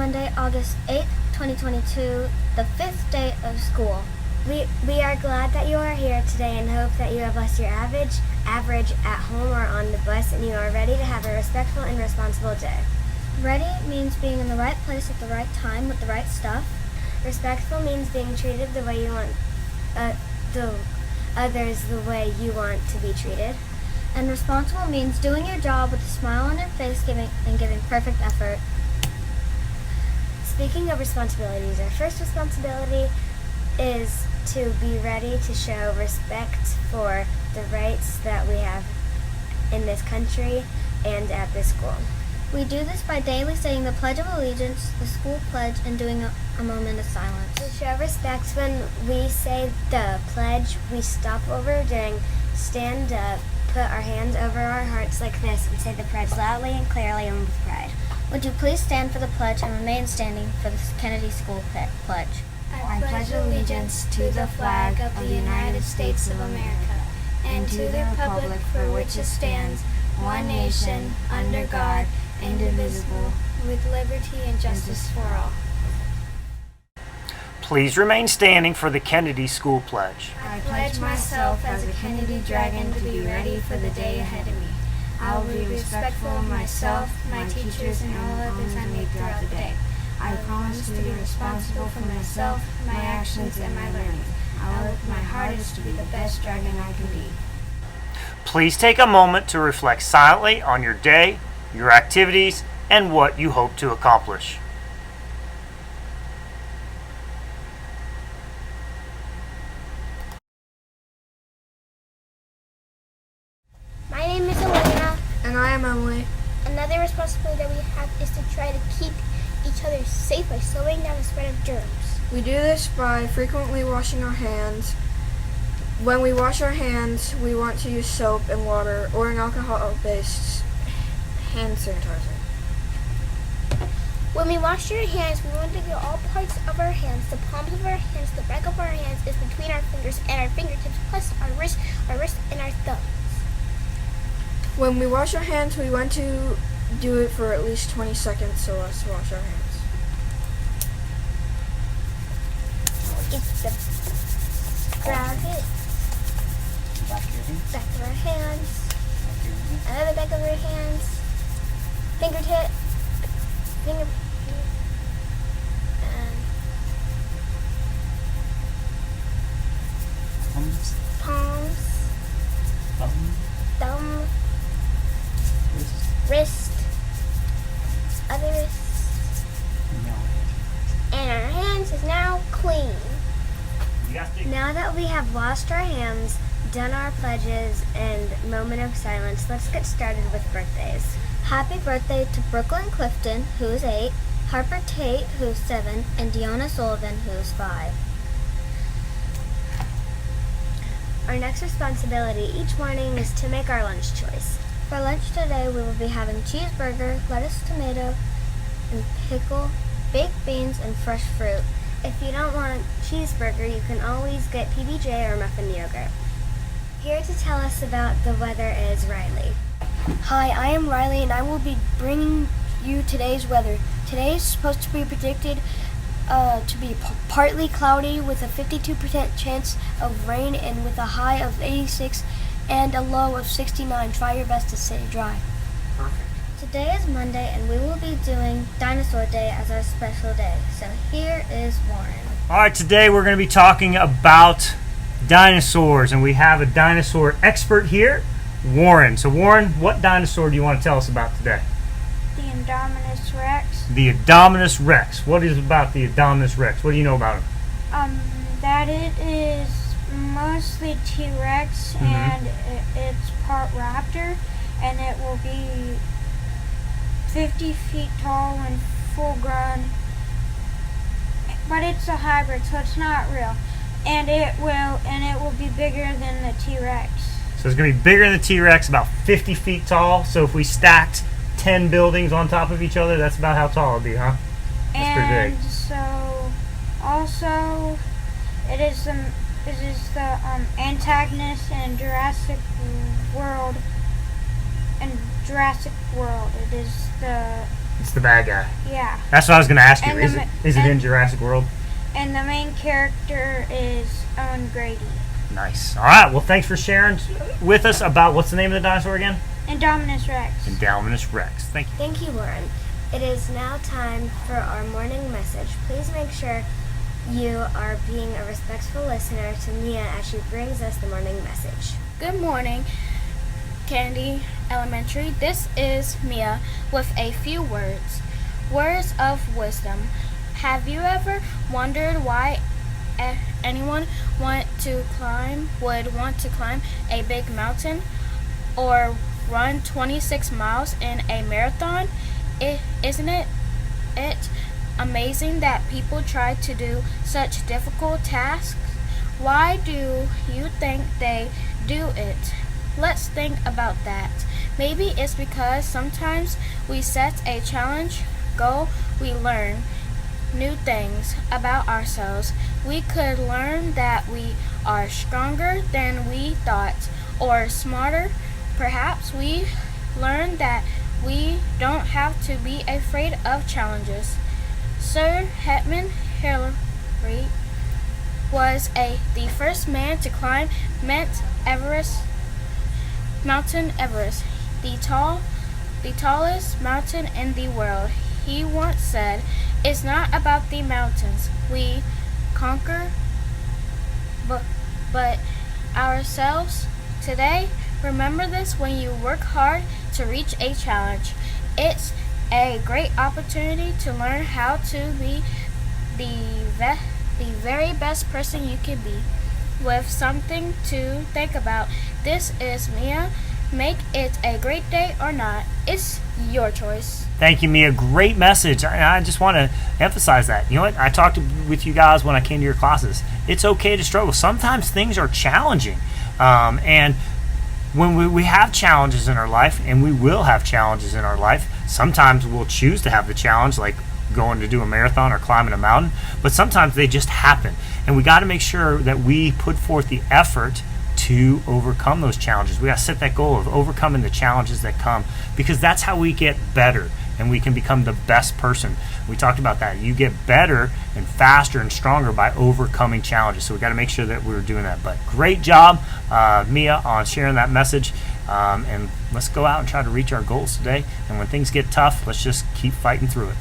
Monday, August 8th, 2022, the 5th day of school. We are glad that you are here today and hope that you have left your average at home or on the bus and you are ready to have a respectful and responsible day. Ready means being in the right place at the right time with the right stuff. Respectful means being treated the way you want others the way you want to be treated. And responsible means doing your job with a smile on your face giving perfect effort. Speaking of responsibilities, our first responsibility is to be ready to show respect for the rights that we have in this country and at this school. We do this by daily saying the Pledge of Allegiance, the school pledge, and doing a moment of silence. To show respect when we say the pledge, we stop what we're doing, stand up, put our hands over our hearts like this, and say the pledge loudly and clearly and with pride. Would you please stand for the pledge and remain standing for the Kennedy School pledge? I pledge allegiance to the flag of the United States of America and to the republic for which it stands, one nation, under God, indivisible, with liberty and justice for all. Please remain standing for the Kennedy School Pledge. I pledge myself as a Kennedy Dragon to be ready for the day ahead of me. I will be respectful of myself, my teachers, and all others I meet throughout the day. I promise to be responsible for myself, my actions, and my learning. I will work my hardest to be the best dragon I can be. Please take a moment to reflect silently on your day, your activities, and what you hope to accomplish. My name is Elena. And I am Emily. Another responsibility that we have is to try to keep each other safe by slowing down the spread of germs. We do this by frequently washing our hands. When we wash our hands, we want to use soap and water or an alcohol-based hand sanitizer. When we wash our hands, we want to get all parts of our hands, the palms of our hands, the back of our hands is between our fingers and our fingertips, plus our wrist and our thumbs. When we wash our hands, we want to do it for at least 20 seconds, so let's wash our hands. It's the grab it, back of our hands, another back of our hands, fingertip, and palms, thumb, wrist, other wrist, and our hands is now clean. Now that we have washed our hands, done our pledges, and moment of silence, let's get started with birthdays. Happy birthday to Brooklyn Clifton, who is 8, Harper Tate, who is 7, and Deanna Sullivan, who is 5. Our next responsibility each morning is to make our lunch choice. For lunch today, we will be having cheeseburger, lettuce, tomato, and pickle, baked beans, and fresh fruit. If you don't want cheeseburger, you can always get PBJ or muffin yogurt. Here to tell us about the weather is Riley. Hi, I am Riley and I will be bringing you today's weather. Today is supposed to be predicted to be partly cloudy with a 52% chance of rain and with a high of 86 and a low of 69. Try your best to stay dry. Perfect. Today is Monday, and we will be doing Dinosaur Day as our special day. So here is Warren. All right, today we're going to be talking about dinosaurs, and we have a dinosaur expert here, Warren. So Warren, what dinosaur do you want to tell us about today? The Indominus Rex. The Indominus Rex. What is about the Indominus Rex? What do you know about him? That it is mostly T-Rex and it's part raptor, and it will be 50 feet tall and full grown, but it's a hybrid, so it's not real, and it will be bigger than the T-Rex. So it's going to be bigger than the T-Rex, about 50 feet tall. So if we stacked 10 buildings on top of each other, that's about how tall it'd be, huh? That's pretty big. And so also it is the antagonist in Jurassic World. It is the It's the bad guy. Yeah. That's what I was going to ask you. And Is it in Jurassic World? And the main character is Owen Grady. Nice. All right. Well, thanks for sharing with us about what's the name of the dinosaur again? Indominus Rex. Indominus Rex. Thank you. Thank you, Warren. It is now time for our morning message. Please make sure you are being a respectful listener to Mia as she brings us the morning message. Good morning, Kennedy Elementary. This is Mia with a few words. Words of wisdom. Have you ever wondered why anyone would want to climb a big mountain or run 26 miles in a marathon? Isn't it amazing that people try to do such difficult tasks? Why do you think they do it? Let's think about that. Maybe it's because sometimes we set a challenge goal, we learn new things about ourselves. We could learn that we are stronger than we thought, or smarter. Perhaps we learn that we don't have to be afraid of challenges. Sir Edmund Hillary was the first man to climb Mount Everest, the tallest mountain in the world. He once said, "It's not about the mountains we conquer, but ourselves." Today, remember this when you work hard to reach a challenge. It's a great opportunity to learn how to be the very best person you can be. With something to think about. This is Mia. Make it a great day or not. It's your choice. Thank you, Mia. Great message. I just want to emphasize that. You know what? I talked with you guys when I came to your classes. It's okay to struggle. Sometimes things are challenging. And when we have challenges in our life, and we will have challenges in our life, sometimes we'll choose to have the challenge, like going to do a marathon or climbing a mountain, but sometimes they just happen. And we got to make sure that we put forth the effort to overcome those challenges. We got to set that goal of overcoming the challenges that come, because that's how we get better and we can become the best person. We talked about that. You get better and faster and stronger by overcoming challenges. So we got to make sure that we're doing that. But great job, Mia, on sharing that message. And let's go out and try to reach our goals today. And when things get tough, let's just keep fighting through it.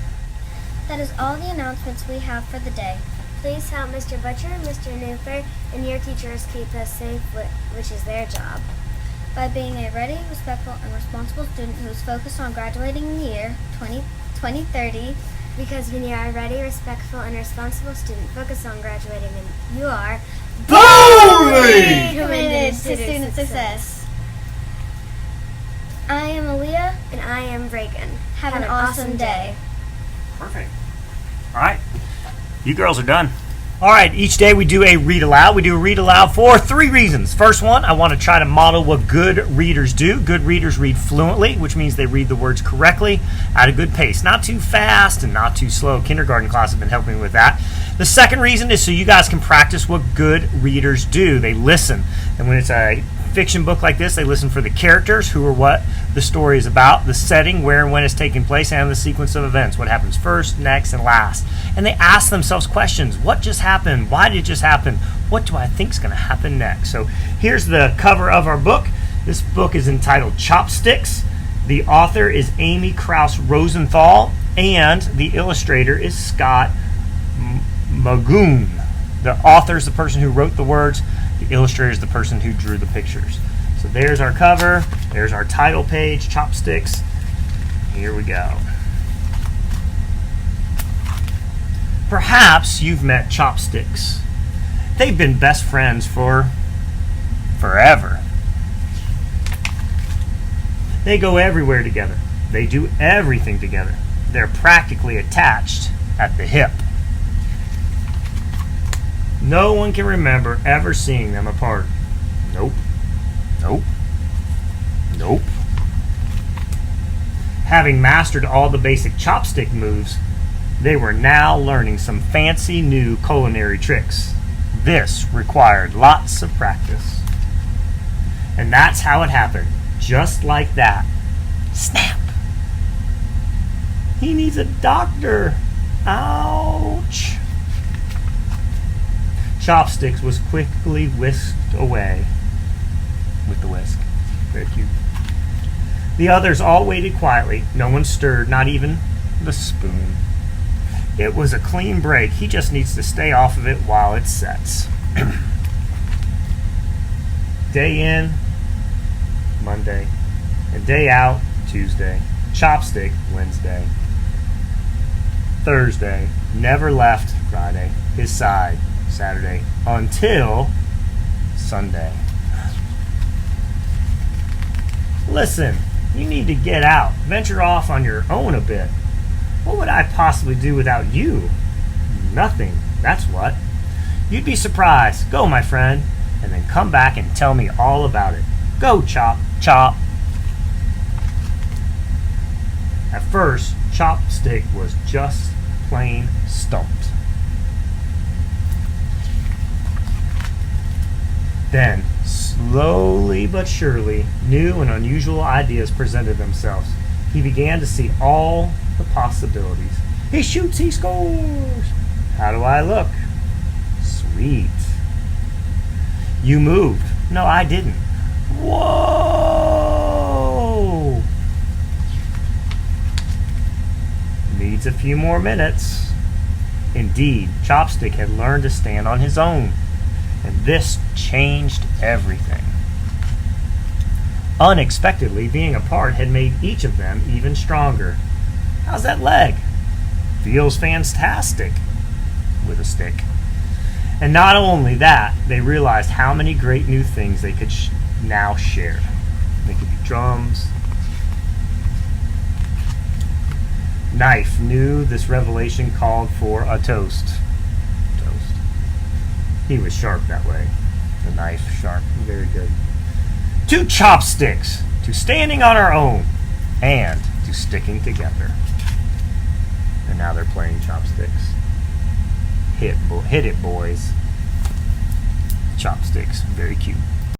That is all the announcements we have for the day. Please help Mr. Butcher, Mr. Newfer, and your teachers keep us safe, which is their job. By being a ready, respectful, and responsible student who is focused on graduating in the year 2030. Because when you are a ready, respectful, and responsible student focused on graduating, and you are boldly committed to student success. I am Aaliyah. And I am Reagan. Have an awesome day. Perfect. All right. You girls are done. All right. Each day we do a read aloud. We do a read aloud for 3 reasons. First one, I want to try to model what good readers do. Good readers read fluently, which means they read the words correctly at a good pace. Not too fast and not too slow. Kindergarten class have been helping me with that. The second reason is so you guys can practice what good readers do. They listen. And when it's a fiction book like this, they listen for the characters, who are what the story is about, the setting, where and when it's taking place, and the sequence of events, what happens first, next, and last. And they ask themselves questions. What just happened? Why did it just happen? What do I think is going to happen next? So here's the cover of our book. This book is entitled Chopsticks. The author is Amy Krause Rosenthal, and the illustrator is Scott Magoon. The author is the person who wrote the words. The illustrator is the person who drew the pictures. So there's our cover. There's our title page, Chopsticks. Here we go. Perhaps you've met Chopsticks. They've been best friends for forever. They go everywhere together. They do everything together. They're practically attached at the hip. No one can remember ever seeing them apart. Nope. Nope. Nope. Having mastered all the basic chopstick moves, they were now learning some fancy new culinary tricks. This required lots of practice. And that's how it happened. Just like that. Snap. He needs a doctor. Ouch. Chopsticks was quickly whisked away with the whisk. Very cute. The others all waited quietly. No one stirred, not even the spoon. It was a clean break. He just needs to stay off of it while it sets. Day in, Monday, and day out, Tuesday. Chopstick, Wednesday. Thursday, never left, Friday. His side, Saturday, until Sunday. Listen, you need to get out. Venture off on your own a bit. What would I possibly do without you? Nothing, that's what. You'd be surprised. Go, my friend, and then come back and tell me all about it. Go, Chop, Chop. At first, Chopstick was just plain stumped. Then, slowly but surely, new and unusual ideas presented themselves. He began to see all the possibilities. He shoots, he scores. How do I look? Sweet. You moved. No, I didn't. Whoa! Needs a few more minutes. Indeed, Chopstick had learned to stand on his own, and this changed everything. Unexpectedly, being apart had made each of them even stronger. How's that leg? Feels fantastic with a stick. And not only that, they realized how many great new things they could now share. They could be drums. Knife knew this revelation called for a toast. Toast. He was sharp that way. The knife sharp. Very good. To chopsticks. To standing on our own. And to sticking together. And now they're playing chopsticks. Hit it, boys. Chopsticks. Very cute.